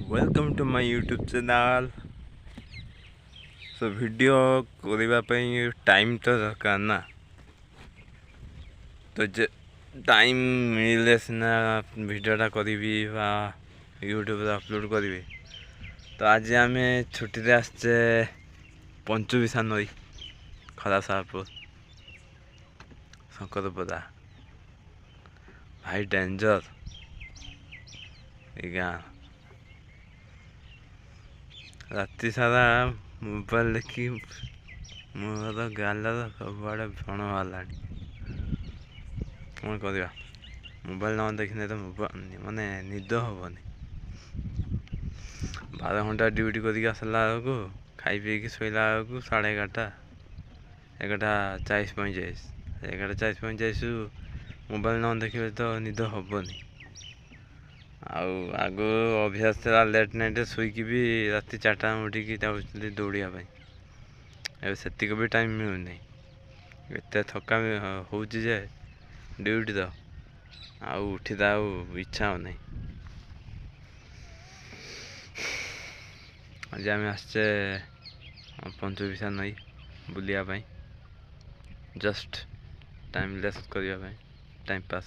Welcome to my YouTube channel. So video करने time तो दरकार ना, तो टाइम मिले सीना वीडियोटा करी यूट्यूब अपलोड करी। तो आज आम छुट्टी आसचे पंचुविशा नई खरासापुर शंकरपदा भाई डेंजर गाँ। राति सारा मोबाइल देखी मोर गालर सबुआड़े व्रण बाहर। कौन करवा, मोबाइल न देखने तो माने निद हेनी। 12 घंटा ड्यूटी करके आसला बेलू खाई पी शोला बेलू 11:30 11:40 11:40 मोबाइल न देखिए तो निद हेनी। आग अभ्यास था लेट नाइट शुईकी भी राति 4टा उठिकी दौड़ापी। से भी टाइम मिलूना, एत थका हो ड्यूटी तो उठीदा इच्छा हो नहीं। आज आम आसचे पंचविशा नई बुलायापाई, जस्ट टाइम लेस करने टाइम पास।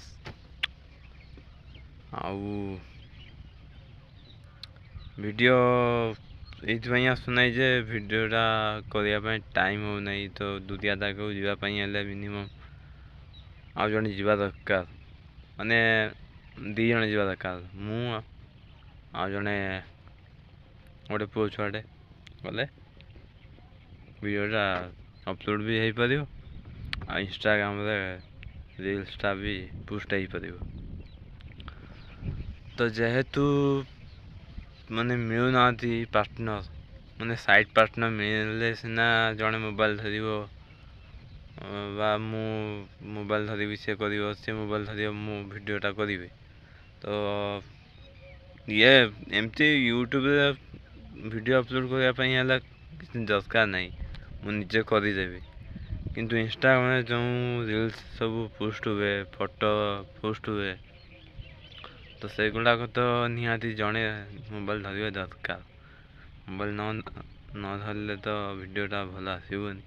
वीडियो ये आसुना जे वीडियोटा करने टाइम हो नहीं, तो दुनिया तक जावाई मिनिमम आउ जड़े जा दरकार, माने 2 जण जा दरकार। मु जड़े गोटे पुओ छुआटे गले वीडियोटा अपलोड भी हो पार, इंस्टाग्राम रील्सटा भी पोस्ट हो पार। तो जेहेतु माने मिलूना पार्टनर, माने साइड पार्टनर मिले सीना जड़े मोबाइल धर मु मोबाइल धरबी, सी मोबाइल धर मु वीडियोटा करी। तो ये एमती यूट्यूब वीडियो अपलोड करने किसी दरकार नहीं, मुझे करदेवी। किंतु इंस्टाग्राम जो रील्स सब पोस्ट हुए, फोटो पोस्ट हुए, तो से गुड़ाक तो निहाती जड़े मोबाइल धरवा दरकार। मोबाइल न धरले तो वीडियोटा भल आसबनी।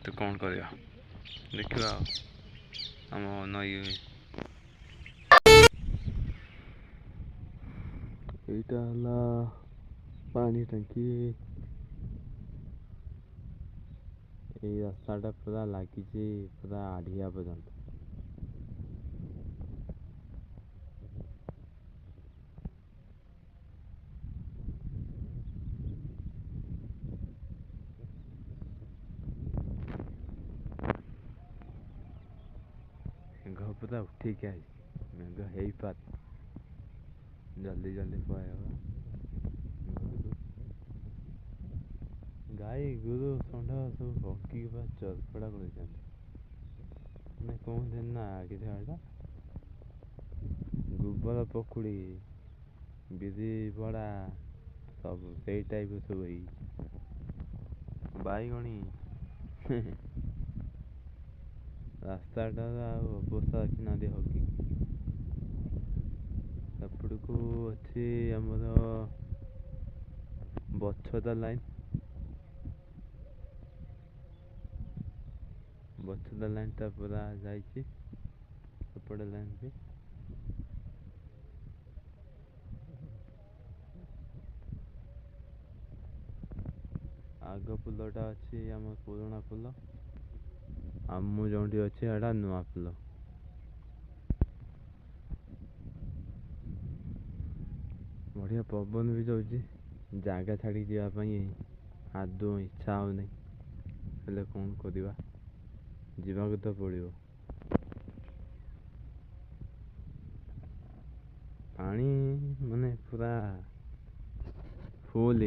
तो कौन करवा, देखा आम नई यहाँ पानी टांकी। ये रास्ताटा पूरा लगी पूरा आढ़िया पर्यंत। मेघ पूरा उठिक आई, मेघ हो पार जल्दी जल्दी पलैब। गाई गोरु षंढ सब भंकी चरपड़ा कर कहते ना कि गोबर पकुड़ी बिरी बड़ा सब से टाइप सब बैगणी रास्ताटा अवस्था देखी ना हकी। सेपटू अच्छी आमर बछदा लाइन, बछदा लाइनटा पूरा जापटे लाइन भी आग पुलटा अच्छी आम पुराणा पुल, आमु जो अच्छी एटा नुआ पुल। बढ़िया पवन भी जाऊँगी, जगह छाड़ी जावाई आदौ इच्छा हो नहीं, हेल्ले कौन करवा, जावाक तो पड़ो। पानी माने पूरा फुल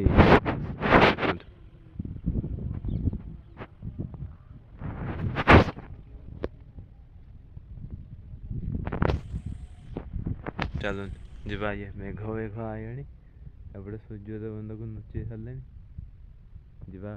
चलो जा। ये मेघ वेघ आए एपटे सूर्योदय बंद को नुचे सारे जा।